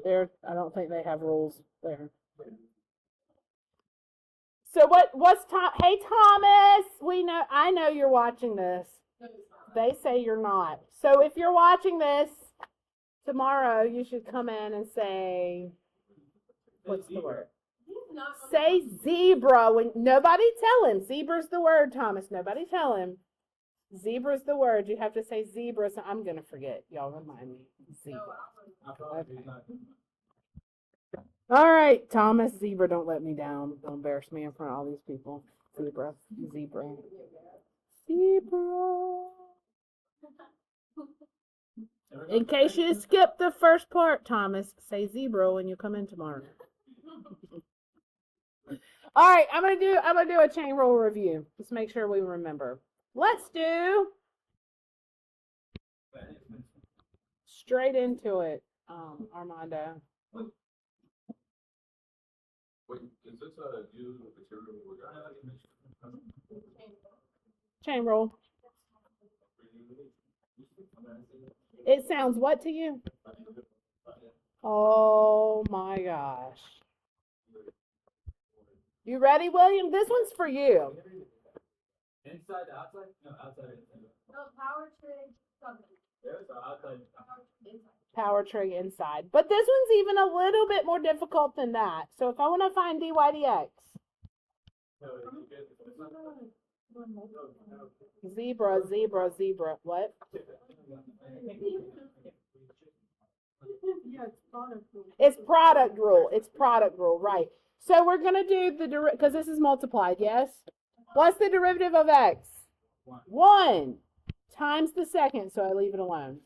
I don't think they have rules there. So what's Tom? Hey Thomas, I know you're watching this. They say you're not. So if you're watching this tomorrow, you should come in and say, what's the word? Say zebra. When nobody tell him zebra's the word, Thomas. Nobody tell him zebra's the word. You have to say zebra. So I'm gonna forget. Y'all remind me. Zebra. Okay. All right, Thomas. Zebra, don't let me down. Don't embarrass me in front of all these people. Zebra. Zebra. Zebra. In case you skipped the first part, Thomas, say zebra when you come in tomorrow. All right, I'm gonna do a chain rule review. Just make sure we remember. Let's do straight into it, Armando. Wait, is this a new material we're gonna chain rule? It sounds what to you? Oh my gosh. You ready, William? This one's for you. Inside, outside? No, outside. No, power trig something. There's outside. Power trig inside. But this one's even a little bit more difficult than that. So if I want to find dy dx. Zebra, zebra, zebra. What? Yeah, it's product rule. It's product rule. It's product rule, right. So we're going to do the because this is multiplied, yes? What's the derivative of x? 1 times the second, so I leave it alone.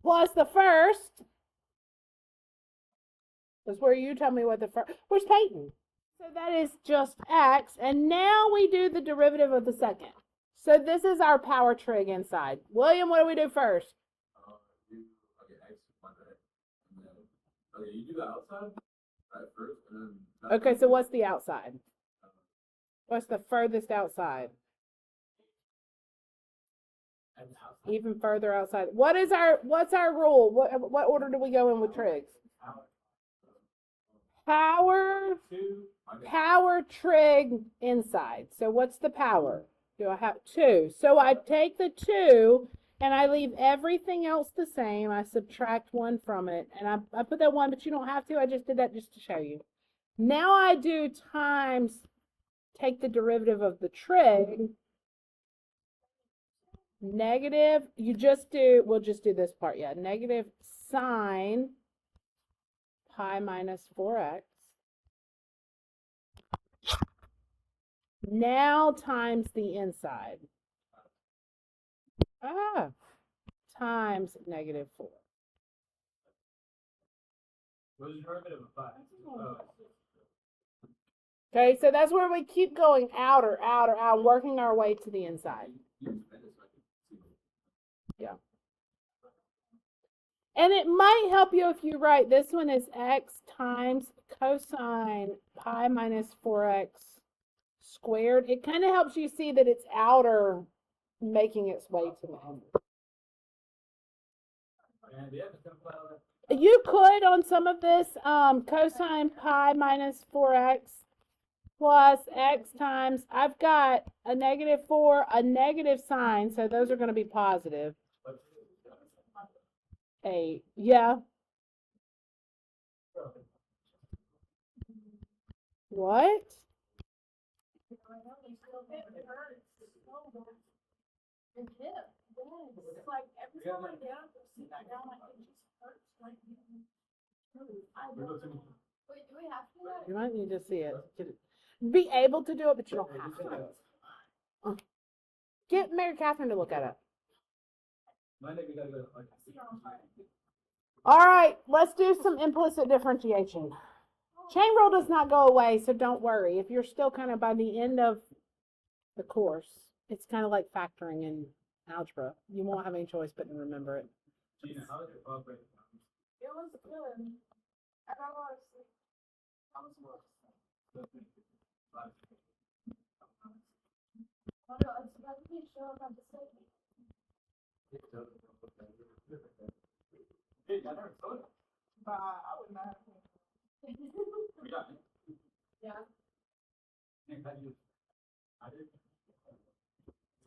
Plus the first. That's where you tell me what the first. Where's Peyton? So that is just x. And now we do the derivative of the second. So this is our power trig inside. William, what do we do first? Okay, you do the outside right first, and then. Okay, so what's the outside? What's the furthest outside? Even further outside. What's our rule? What order do we go in with trigs? Power trig inside. So what's the power? Do I have 2? So I take the 2 and I leave everything else the same. I subtract 1 from it. And I put that 1, but you don't have to. I just did that just to show you. Now I do times, take the derivative of the trig. Negative, we'll just do this part, yeah. Negative sine pi minus 4x. Now times the inside. Times negative 4. What's the derivative of 5? Okay, so that's where we keep going outer, working our way to the inside. Yeah. And it might help you if you write this one is x times cosine pi minus 4x squared. It kind of helps you see that it's outer making its way to the end. You could on some of this cosine pi minus 4x plus x times, I've got a negative 4, a negative sign, so those are going to be positive. 8, yeah. What? It's like every time I get up, sit back down, like it just hurts. Like, wait, do we have to do that? You might need to see it. Be able to do it, but you don't have to. Get Mary Catherine to look at it. All right, let's do some implicit differentiation. Chain rule does not go away, so don't worry. If you're still kind of by the end of the course, it's kind of like factoring in algebra. You won't have any choice but to remember it. Gina, how is your progress? It was good. I got a lot of sleep. I was worse. Oh no, it's about to show up at the statement. Hey, I never saw it. But I would not have. Yeah. Yeah. Nick, how do you? I did.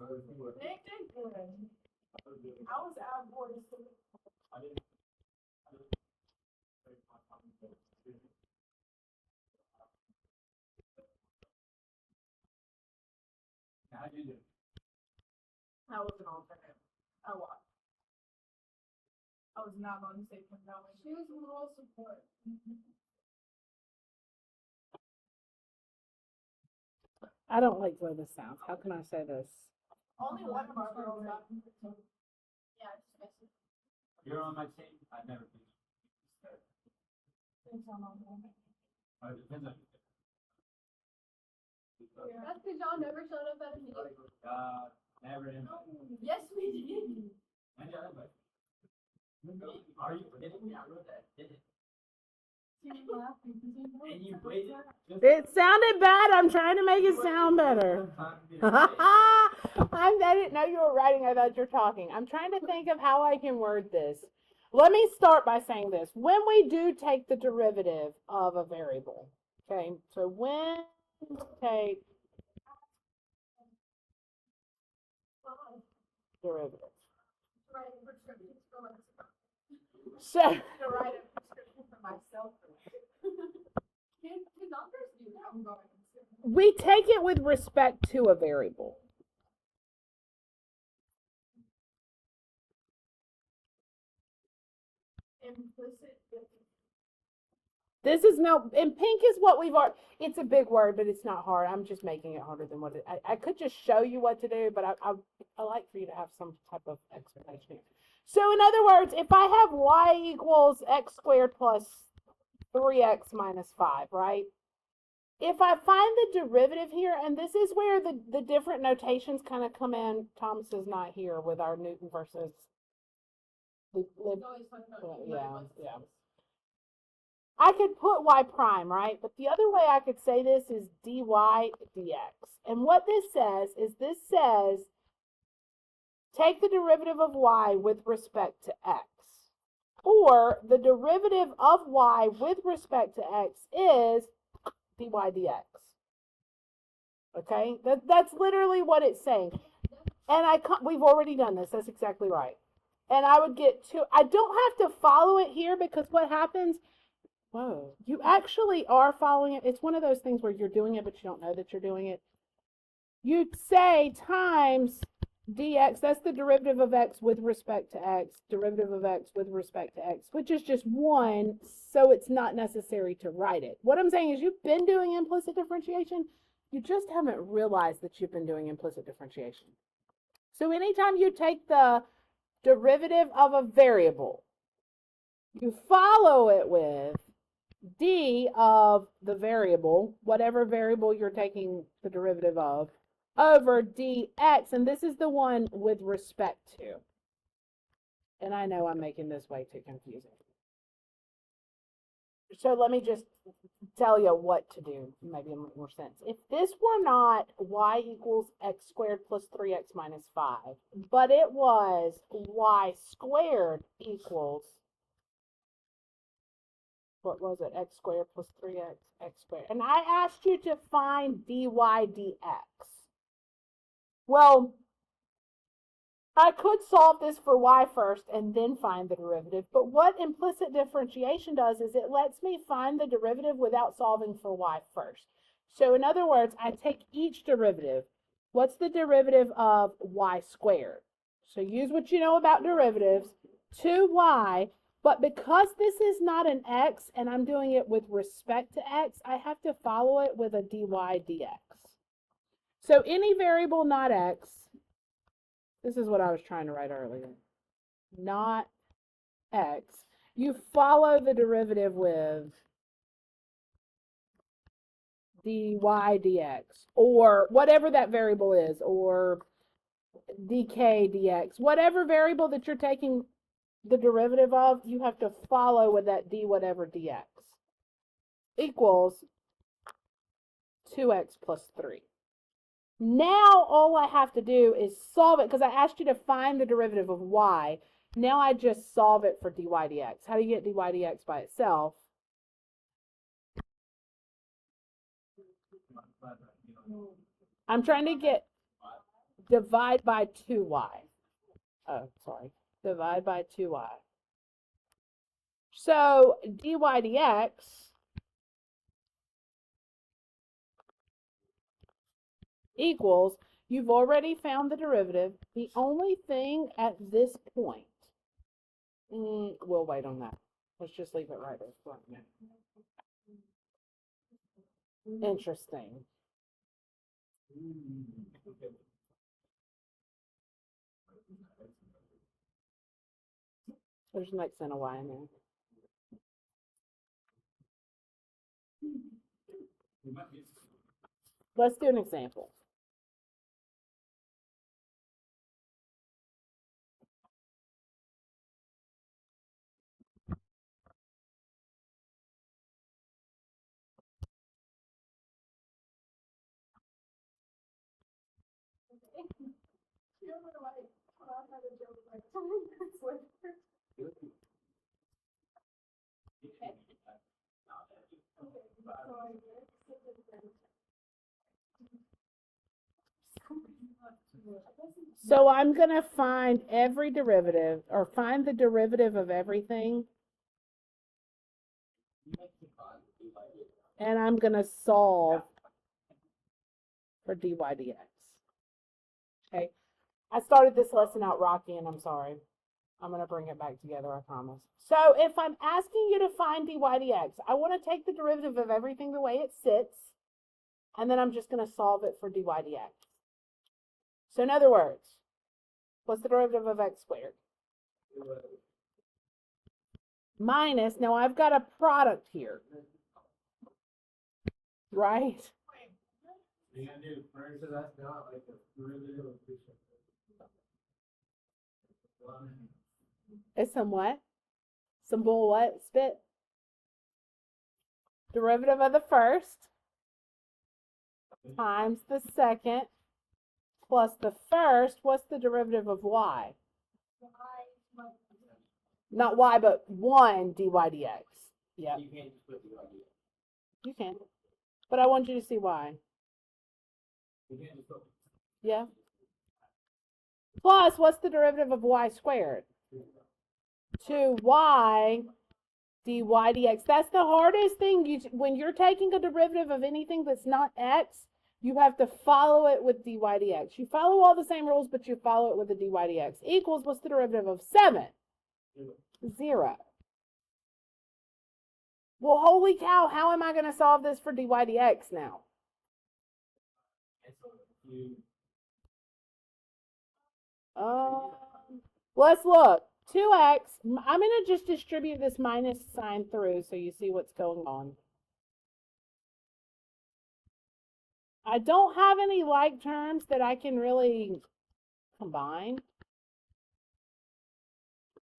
Nick did good. I was out bored. I didn't. How do you do? I wasn't on for him. I was. I was not going to say compelling. She was moral support. I don't like the way this sounds. How can I say this? Only one of our girls got. Yeah, just miss it. You're on my team. I've never been. Thanks, I'm on there. It depends on. That's because y'all never showed up at a meeting. Never in. Yes, we did. Are you kidding me? I wrote that. Did it? She was laughing. And you waited. It sounded bad. I'm trying to make it sound better. I didn't know you were writing. I thought you were talking. I'm trying to think of how I can word this. Let me start by saying this. When we do take the derivative of a variable, okay, so when we take derivatives. Write a prescription for myself. So, To write a prescription for myself. Can numbers do that? I'm going to. we take it with respect to a variable. Implicit differentiation. This is no, and pink is what we've already, it's a big word, but it's not hard. I'm just making it harder than what it, I could just show you what to do, but I like for you to have some type of explanation. So in other words, if I have y equals x squared plus 3x minus 5, right? If I find the derivative here, and this is where the different notations kind of come in. Thomas is not here with our Newton versus yeah. I could put y prime, right? But the other way I could say this is dy dx. And what this says is take the derivative of y with respect to x. Or the derivative of y with respect to x is dy dx. Okay? That's literally what it's saying. And we've already done this. That's exactly right. And I would get to, I don't have to follow it here because what happens, whoa, you actually are following it. It's one of those things where you're doing it, but you don't know that you're doing it. You'd say times dx, that's the derivative of x with respect to x, derivative of x with respect to x, which is just 1, so it's not necessary to write it. What I'm saying is you've been doing implicit differentiation, you just haven't realized that you've been doing implicit differentiation. So anytime you take the derivative of a variable, you follow it with d of the variable, whatever variable you're taking the derivative of, over dx, and this is the one with respect to. And I know I'm making this way too confusing. So let me just tell you what to do, maybe it'll make more sense. If this were not y equals x squared plus 3x minus 5, but it was y squared equals, what was it, x squared plus 3x, x squared. And I asked you to find dy dx. Well, I could solve this for y first and then find the derivative, but what implicit differentiation does is it lets me find the derivative without solving for y first. So in other words, I take each derivative. What's the derivative of y squared? So use what you know about derivatives, 2y, but because this is not an x and I'm doing it with respect to x, I have to follow it with a dy dx. So any variable not x, this is what I was trying to write earlier, not x, you follow the derivative with dy dx, or whatever that variable is, or dk dx, whatever variable that you're taking the derivative of, you have to follow with that d whatever dx equals 2x plus 3. Now all I have to do is solve it, because I asked you to find the derivative of y. Now I just solve it for dy dx. How do you get dy dx by itself? I'm trying to get divide by 2y. Oh, sorry. Divide by 2y. So dy dx equals, you've already found the derivative. The only thing at this point, we'll wait on that. Let's just leave it right there. Interesting. There's an X and a Y in there. Let's do an example. So I'm going to find every derivative, or find the derivative of everything, and I'm going to solve for dy dx. Okay. I started this lesson out rocky, and I'm sorry. I'm going to bring it back together, I promise. So if I'm asking you to find dy dx, I want to take the derivative of everything the way it sits, and then I'm just going to solve it for dy dx. So in other words, what's the derivative of x squared? Minus, now I've got a product here, right? It's some what? Some bull what? Spit? Derivative of the first times the second plus the first. What's the derivative of y? Not y, but 1 dy dx. Yeah. You can't just put dy dx. You can. But I want you to see why. You can't just put. Yeah. Plus, what's the derivative of y squared? 2y dy dx. That's the hardest thing. When you're taking a derivative of anything that's not x, you have to follow it with dy dx. You follow all the same rules, but you follow it with a dy dx. Equals, what's the derivative of 7? 0. Well, holy cow, how am I going to solve this for dy dx now? Let's look. 2x, I'm going to just distribute this minus sign through so you see what's going on. I don't have any like terms that I can really combine.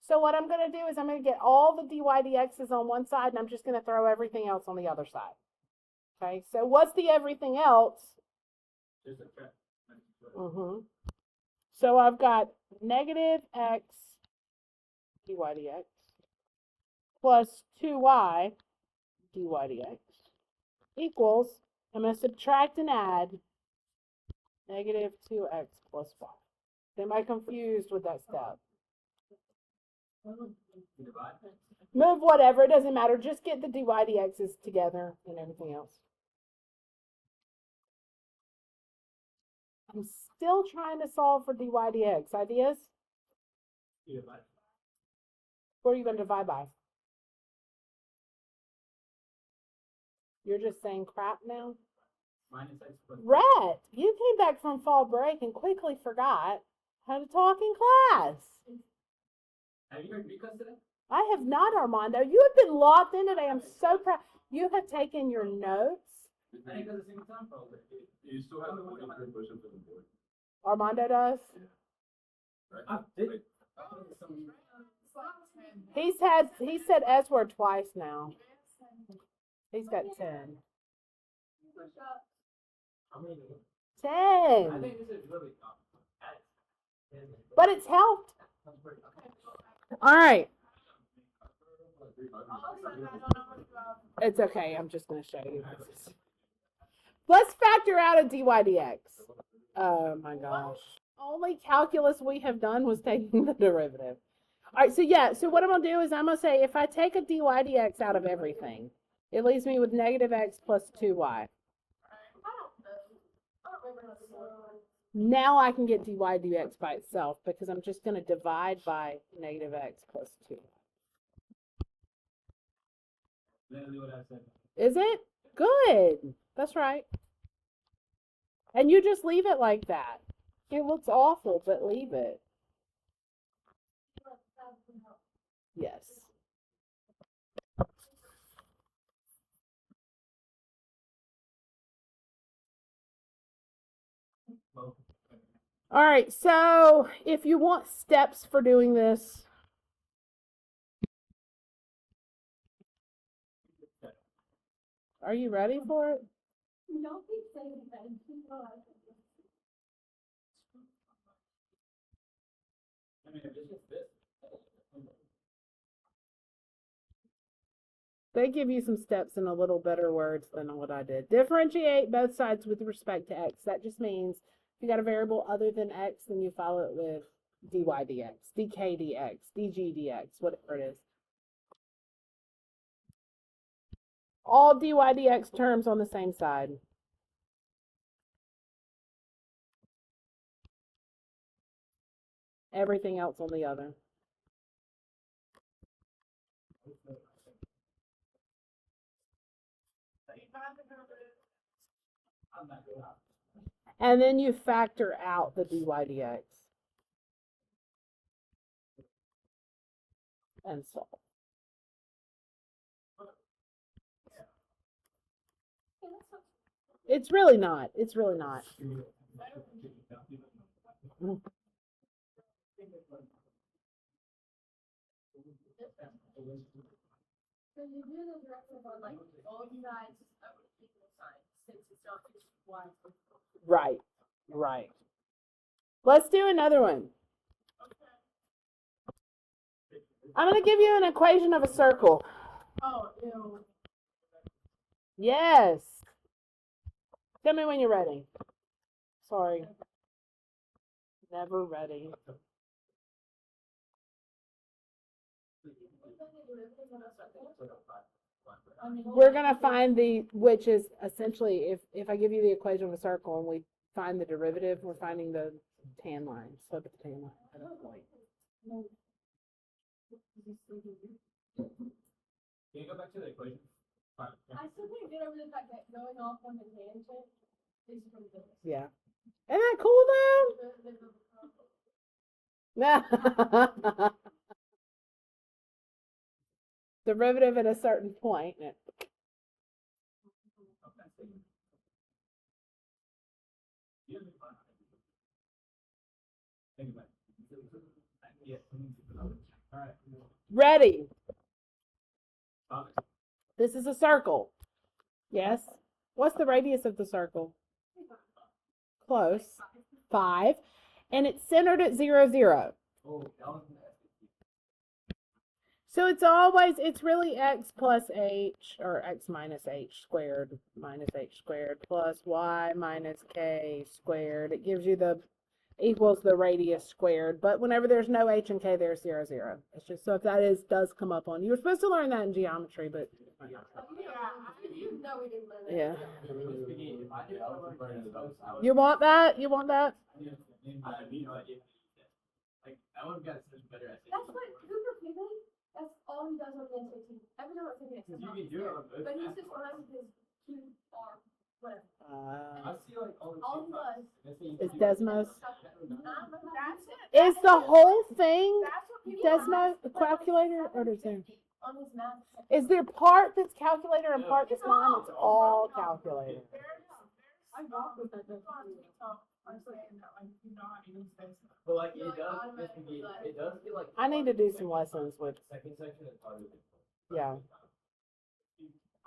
So what I'm going to do is I'm going to get all the dy dx's on one side, and I'm just going to throw everything else on the other side. Okay, so what's the everything else? So I've got negative x dy dx plus 2y dy dx equals, I'm going to subtract and add negative 2x plus 5. Am I confused with that step? Move whatever, it doesn't matter. Just get the dy dx's together and everything else. I'm still trying to solve for dy dx. Ideas? What are you going to divide by? You're just saying crap now? Rhett, you came back from fall break and quickly forgot how to talk in class. Have you heard Rico's today? I have not, Armando. You have been locked in today. I'm so proud. You have taken your notes. I think that's the same time probably. You still have the 43 push-ups on the board. Armando does. Right? He said S word twice now. He's got 10. How many? 10. I think this is really tough. But it's helped. All right. All of a sudden, I don't know what about. It's okay. I'm just going to show you. Let's factor out a dy dx. Oh my gosh. Only calculus we have done was taking the derivative. All right, so yeah, so what I'm going to do is I'm going to say if I take a dy dx out of everything, it leaves me with negative x plus 2y. Now I can get dy dx by itself because I'm just going to divide by negative x plus 2. Literally what I said. Is it? Good. That's right. And you just leave it like that. It looks awful, but leave it. Yes. All right, so if you want steps for doing this, are you ready for it? No, keep saying that. I mean, if it's just this. They give you some steps in a little better words than what I did. Differentiate both sides with respect to x. That just means if you got a variable other than x, then you follow it with dy dx, dk dx, dg dx, whatever it is. All dy dx terms on the same side. Everything else on the other. And then you factor out the dy dx. And solve. It's really not. It's really not. So you do the directive on like both sides of equal signs since it's not just one. Right. Right. Let's do another one. I'm going to give you an equation of a circle. Oh, ew. Yes. Tell me when you're ready. Sorry. Never ready. We're going to find which is essentially, if I give you the equation of a circle and we find the derivative, we're finding the tan line, slope of the tan line at a point. Can you go back to the equation? I still can't get over the fact that going off on the tangent is pretty good. Yeah. Isn't that cool though? Derivative at a certain point. Ready. This is a circle. Yes. What's the radius of the circle? Close. 5. And it's centered at 0, 0. So it's really x plus h, or x minus h squared plus y minus k squared. It gives you equals the radius squared, but whenever there's no h and k, there's 0, 0. It's just, so if that does come up on you. You're supposed to learn that in geometry, but You know we didn't learn that. yeah. If I did You want that? You want that? Like, I would have got such better SAT. That's what Cooper Piggy, that's all he does on the SAT. Every time I take an exam, You can do it on both. but he's just behind his too far, whatever. I see like all the All he does. Is Desmos? That's it. Is the whole thing That's what people Desmos ask, calculator, or is there? on his math. Is there part that's calculator and part that's not? It's all calculator. I walk with that. Honestly, I do not use this. But like You're, like, automatically it does get like. I need to do some lessons with. Second section is harder. Yeah.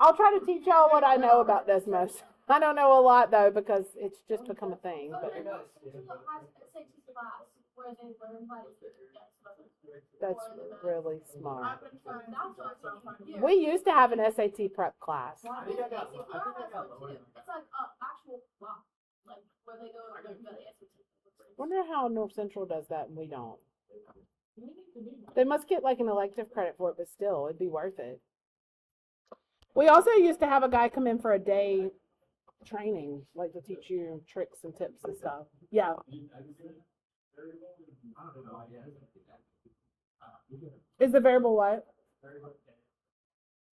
I'll try to teach y'all what I know about Desmos. I don't know a lot though because it's just become a thing. So But then Cooper has SAT class Whereas they learn how to do it. That's really smart. I've been trying. That's what I'm trying. Yeah. We used to have an SAT prep class. It's like actual wow, like where they go and learn the SAT. Wonder how North Central does that and we don't. They must get like an elective credit for it, but still, it'd be worth it. We also used to have a guy come in for a day training, like to teach you tricks and tips and stuff. Yeah. Is the variable what?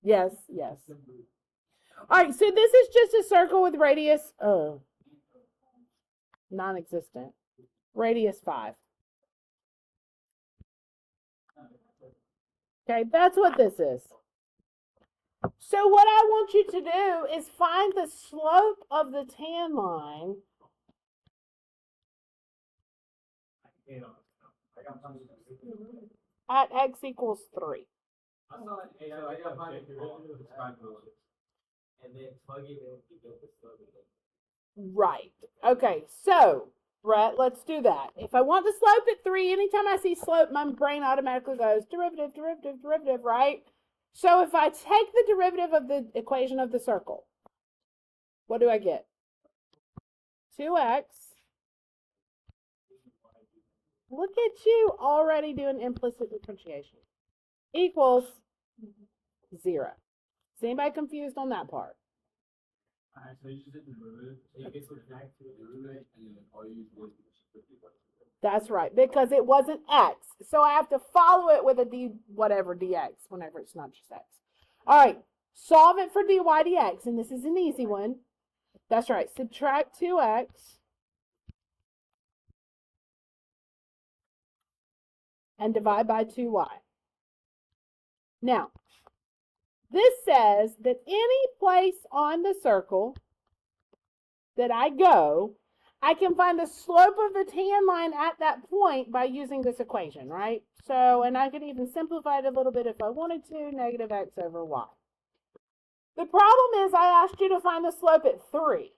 Yes, yes. All right, so this is just a circle with radius, non-existent. Radius 5. Okay, that's what this is. So what I want you to do is find the slope of the tan line at x equals 3. Right. Okay, so, Brett, let's do that. If I want the slope at 3, anytime I see slope, my brain automatically goes derivative, derivative, derivative, right? So if I take the derivative of the equation of the circle, what do I get? 2x. Look at you already doing implicit differentiation. Equals 0. Is anybody confused on that part? Alright, so you just did the derivative. So you get to the back to the derivative, and then all you use was That's right, because it wasn't x. So I have to follow it with a d, whatever, dx, whenever it's not just x. All right, solve it for dy dx, and this is an easy one. That's right, subtract 2x and divide by 2y. Now, this says that any place on the circle that I go, I can find the slope of the tan line at that point by using this equation, right? So, and I could even simplify it a little bit if I wanted to, negative x over y. The problem is I asked you to find the slope at 3.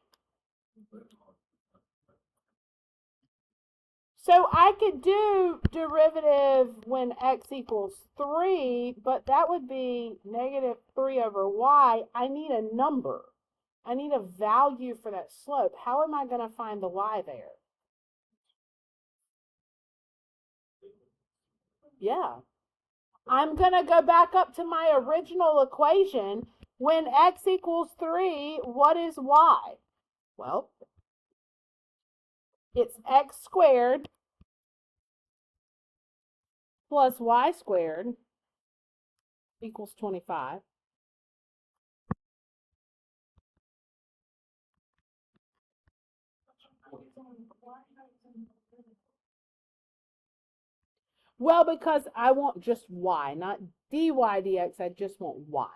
So I could do derivative when x equals 3, but that would be negative 3 over y. I need a number. I need a value for that slope. How am I going to find the y there? Yeah. I'm going to go back up to my original equation. When x equals 3, what is y? Well, it's x squared plus y squared equals 25. Well, because I want just y, not dy dx, I just want y.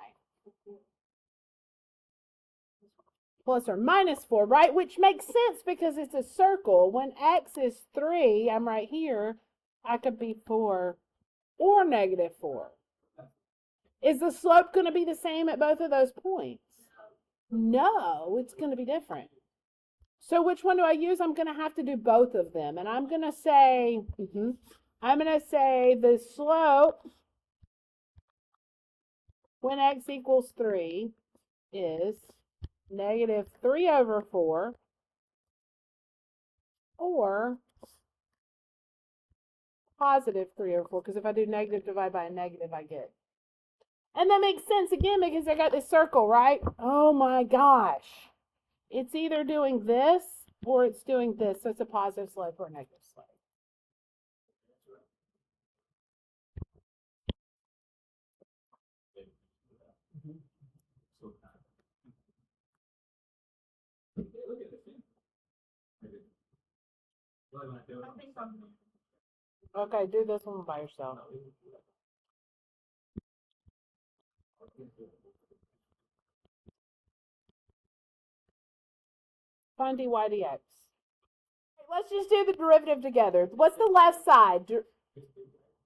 Plus or minus 4, right? Which makes sense because it's a circle. When x is 3, I'm right here, I could be 4 or negative 4. Is the slope going to be the same at both of those points? No, it's going to be different. So which one do I use? I'm going to have to do both of them. And I'm going to say, the slope when x equals 3 is negative 3 over 4 or positive 3 over 4, because if I do negative divide by a negative, I get. And that makes sense again because I got this circle, right? Oh my gosh. It's either doing this or it's doing this. So it's a positive slope or a negative slope. Okay, do this one by yourself. Find dy dx. Let's just do the derivative together. What's the left side?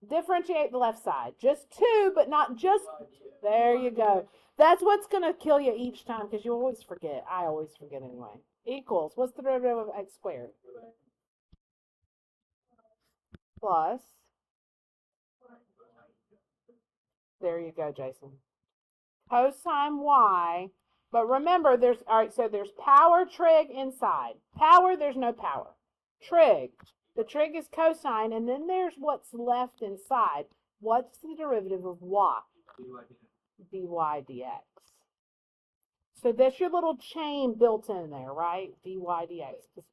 Differentiate the left side. Just 2, but not just. There you go. That's what's going to kill you each time because you always forget. I always forget anyway. Equals. What's the derivative of x squared? plus, there you go, Jason, cosine y. But remember, all right, so there's power trig inside. Power, there's no power. Trig, the trig is cosine, and then there's what's left inside. What's the derivative of y? dy dx. So that's your little chain built in there, right? dy dx.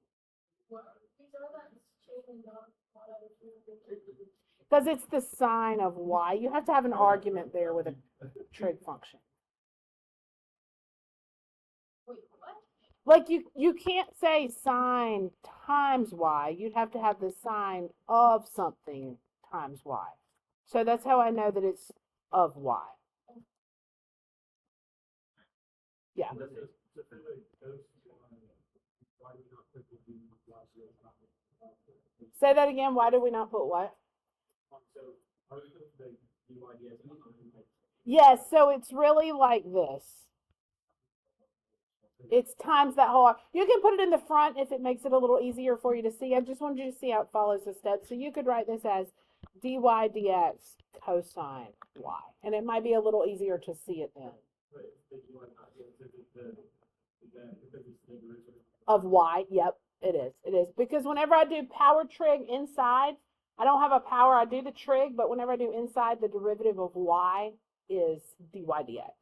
Because it's the sine of y. You have to have an argument there with a trig function. Wait, what? Like you can't say sine times y. You'd have to have the sine of something times y. So that's how I know that it's of y. Yeah. Say that again. Why did we not put what? Yes, so it's really like this. It's times that whole. You can put it in the front if it makes it a little easier for you to see. I just wanted you to see how it follows the steps. So you could write this as dy dx cosine y. And it might be a little easier to see it then. Of y, yep, it is. It is. Because whenever I do power trig inside, I don't have a power, I do the trig, but whenever I do inside, the derivative of y is dy dx.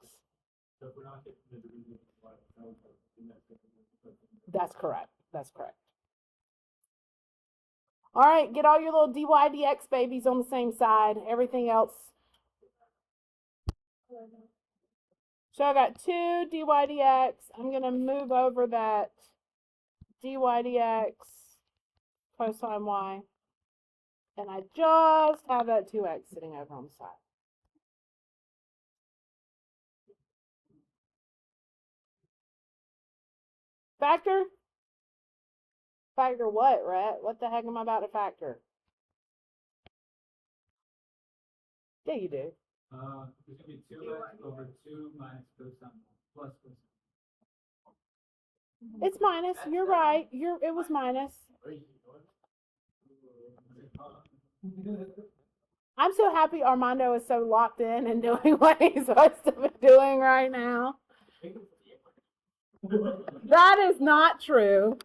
That's correct. That's correct. All right, get all your little dy dx babies on the same side. Everything else. So I got 2 dy dx. I'm going to move over that dy dx cosine y. And I just have that 2x sitting over on the side. Factor? Factor what, Rhett? What the heck am I about to factor? Yeah, you do. It's gonna be 2x over 2 minus cosine plus cosine. It's minus. You're right. It was minus. I'm so happy Armando is so locked in and doing what he's supposed to be doing right now. That is not true.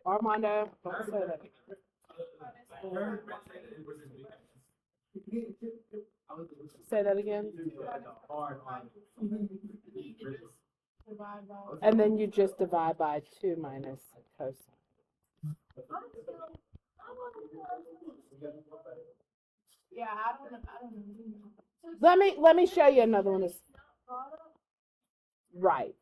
Armando, don't say that. Say that again. And then you just divide by 2 minus cosine. Yeah, I don't know. Let me show you another one. Right.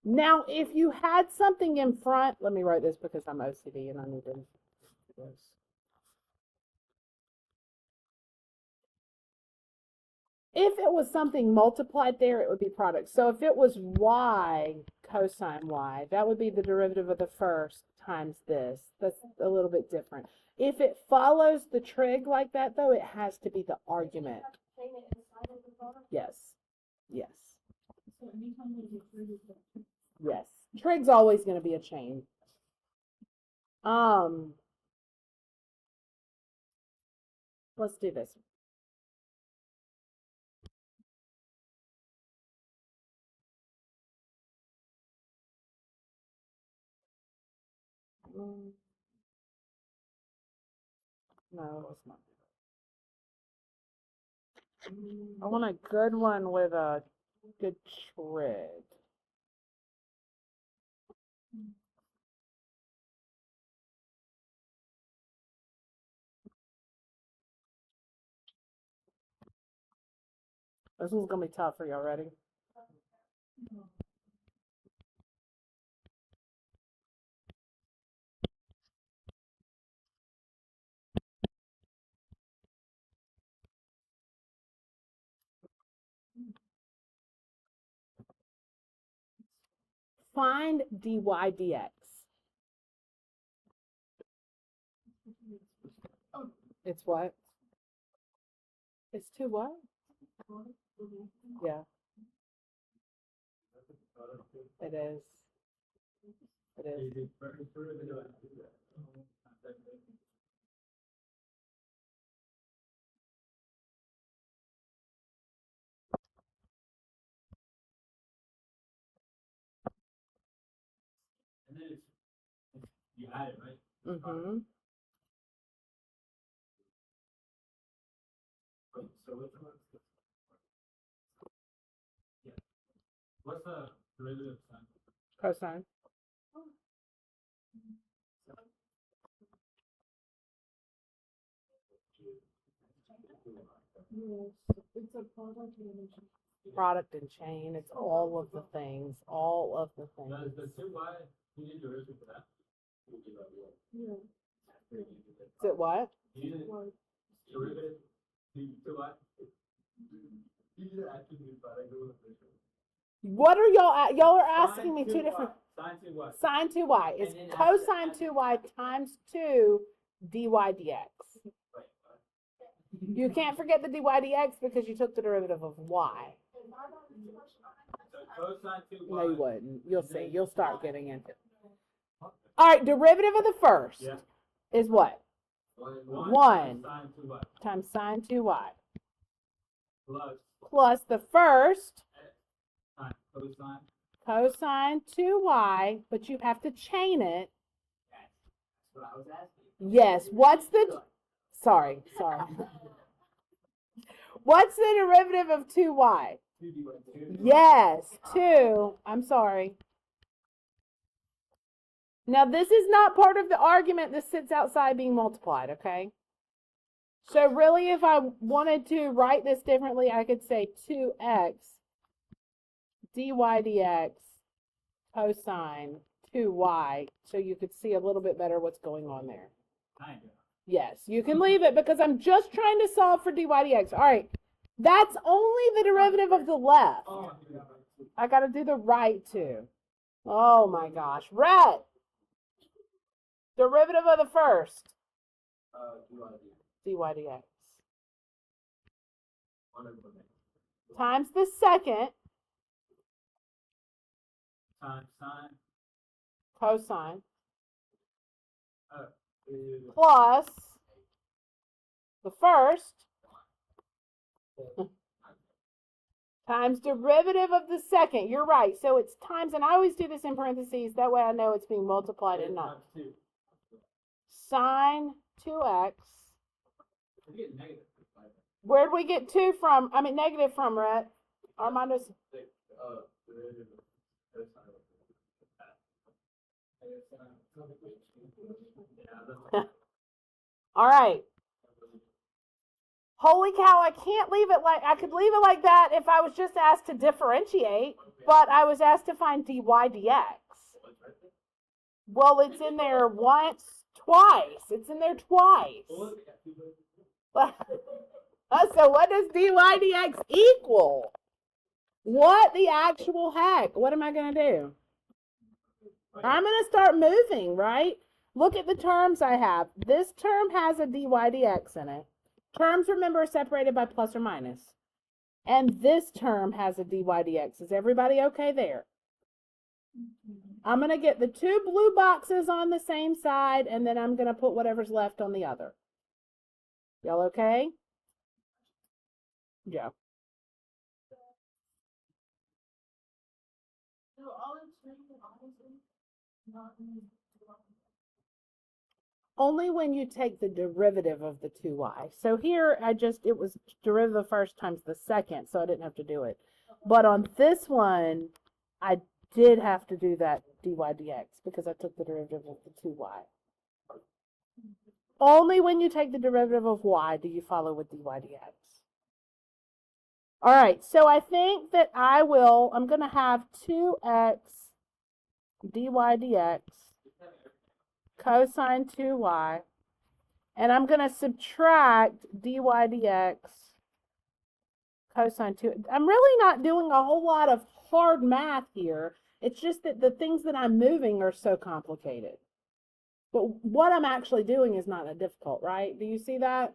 Now, if you had something in front, let me write this because I'm OCD and I need to do this. If it was something multiplied there, it would be product. So if it was y cosine y, that would be the derivative of the first times this. That's a little bit different. If it follows the trig like that, though, it has to be the argument. Yes. Yes. Yes. Trig's always going to be a chain. Let's do this. No, it's not. I want a good one with a good trig. This one's gonna be tough. Are y'all ready? Find dy dx. It's what? It's 2 what? Yeah. It is. It is. You had it, right? Mm-hmm. Wait, so which one? Yeah. What's the derivative of sine? Cosine. It's a product Product and chain. It's all of the things. All of the things. The 2y, you need derivative for that? Yeah. Is it what? You need derivative, 2y? You need to actually do product of the What are y'all are asking me two different. Sine 2y. Sine 2y is And then cosine after- 2y times 2 dy dx. You can't forget the dy dx because you took the derivative of y. So cosine 2y. No, you wouldn't. You'll see. You'll start getting into it. All right, derivative of the first Yeah. is what? 1 Sine 2y. times sine 2y Plus plus the first cosine. cosine 2y, but you have to chain it. That's what I was asking. Yes. What's the... Sorry. What's the derivative of 2y? 2 Yes, 2. I'm sorry. Now, this is not part of the argument that sits outside being multiplied, okay? So really, if I wanted to write this differently, I could say 2x dy dx cosine 2y, so you could see a little bit better what's going on there. Kind of. Yes, you can leave it because I'm just trying to solve for dy dx. All right, that's only the derivative of the left. Oh, I got to do the right too. Oh my gosh. Red. Derivative of the first. Dy dx. Times the second. Times sine. Cosine. Is Plus the first. Times derivative of the second. You're right. So it's times, and I always do this in parentheses. That way I know it's being multiplied and not. times 2. Sine 2x. I get negative. Where'd we get 2 from? I mean, negative from, Rhett? Armando's. Derivative of cosine. All right. Holy cow, I can't leave it like, I could leave it like that if I was just asked to differentiate, but I was asked to find dy dx. Well, it's in there once, twice. It's in there twice. So what does dy dx equal? What the actual heck? What am I going to do? I'm going to start moving, right? Look at the terms I have. This term has a dy dx in it. Terms, remember, are separated by plus or minus. And this term has a dy dx. Is everybody okay there? I'm going to get the 2 blue boxes on the same side, and then I'm going to put whatever's left on the other. Y'all okay? Yeah. So all it's doing, honestly, not Only when you take the derivative of the 2y. So here, it was derivative of the first times the second, so I didn't have to do it. But on this one, I did have to do that dy dx because I took the derivative of the 2y. Only when you take the derivative of y do you follow with dy dx. All right, so I think that I'm going to have 2x dy dx cosine 2y, and I'm going to subtract dy dx cosine 2. I'm really not doing a whole lot of hard math here. It's just that the things that I'm moving are so complicated. But what I'm actually doing is not that difficult, right? Do you see that?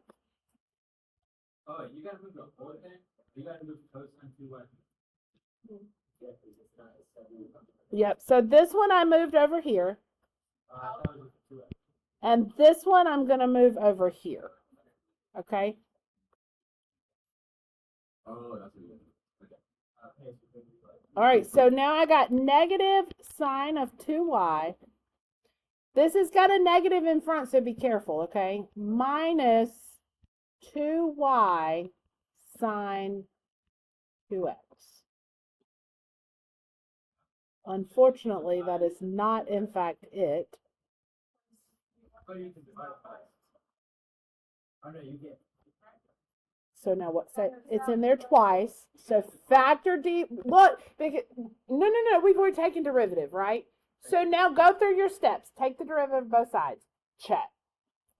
Oh, you gotta move the whole thing? You gotta move cosine 2y. Yep, so this one I moved over here. That was 2x. And this one I'm going to move over here. Okay? Oh, that's what you did. Okay. All right, so now I got negative sine of 2y This has got a negative in front, so be careful, okay? Minus 2y sine 2x. Unfortunately, that is not, in fact, it. Oh, you can divide by. Oh, no, you get. So now what? So it's in there twice. So factor d. Look, because, no. We've already taken derivative, right? So now go through your steps. Take the derivative of both sides. Check.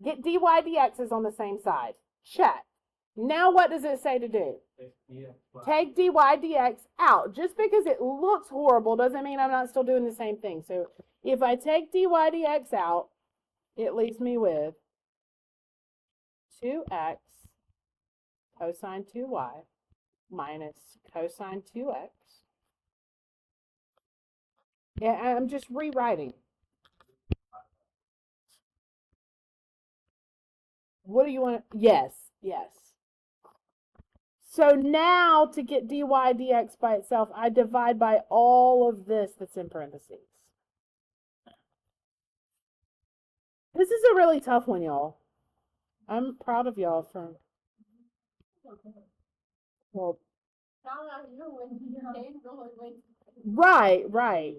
Get dy dx on the same side. Check. Now what does it say to do? Take dy dx out. Just because it looks horrible doesn't mean I'm not still doing the same thing. So if I take dy dx out, it leaves me with 2x cosine 2y minus cosine 2x. Yeah, I'm just rewriting. What do you want? Yes. So now to get dy dx by itself, I divide by all of this that's in parentheses. This is a really tough one, y'all. I'm proud of y'all for, well, right.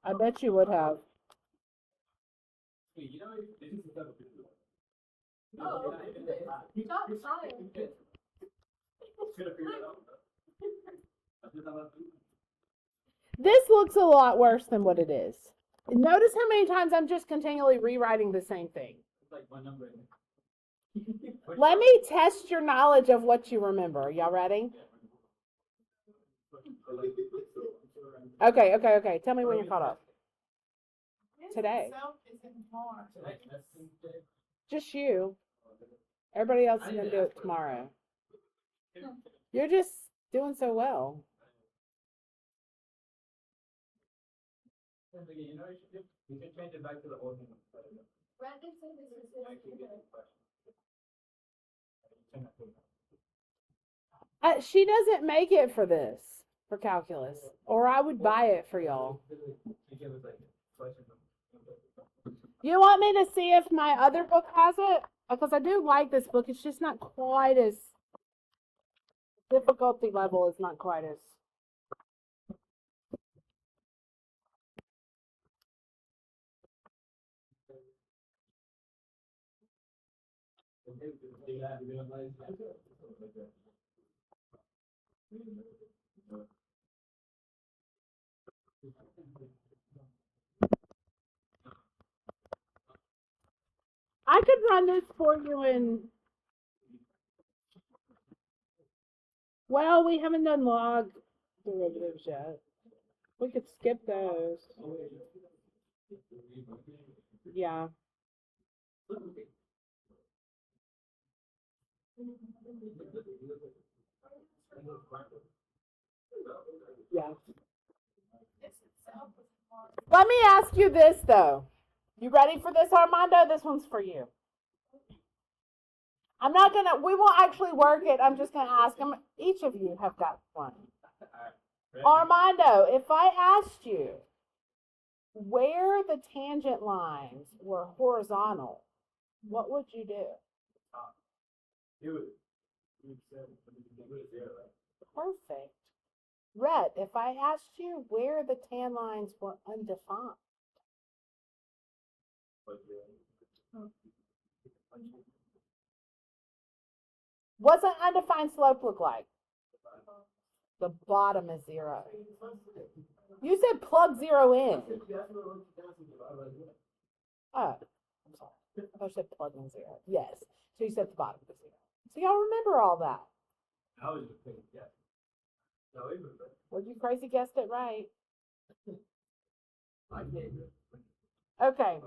I bet you would have. You know, this is the Oh, stop trying. This looks a lot worse than what it is. Notice how many times I'm just continually rewriting the same thing. It's like one number. Let me test your knowledge of what you remember. Y'all ready? Okay. Tell me when you're caught up. Today. Just you. Everybody else is going to do it tomorrow. You're just doing so well. You know, you should change it back to the old thing. She doesn't make it for this, for calculus, or I would buy it for y'all. You want me to see if my other book has it? Because I do like this book. It's just not quite as, difficulty level is not quite as. I could run this for you in, well, we haven't done log derivatives yet. We could skip those. Yeah. Yeah. Let me ask you this, though. You ready for this, Armando? This one's for you. I'm not going to, we won't actually work it. I'm just going to ask them. Each of you have got one. Armando, if I asked you where the tangent lines were horizontal, what would you do? Perfect. Rhett, if I asked you where the tan lines were undefined, what's an undefined slope look like? The bottom is 0. You said plug 0 in. Oh, I'm sorry. I said plug in 0. Yes. So you said the bottom is 0. So y'all remember all that. I was just thinking, yeah. No, even better. Well, you crazy guessed it right. I can't do it. Okay.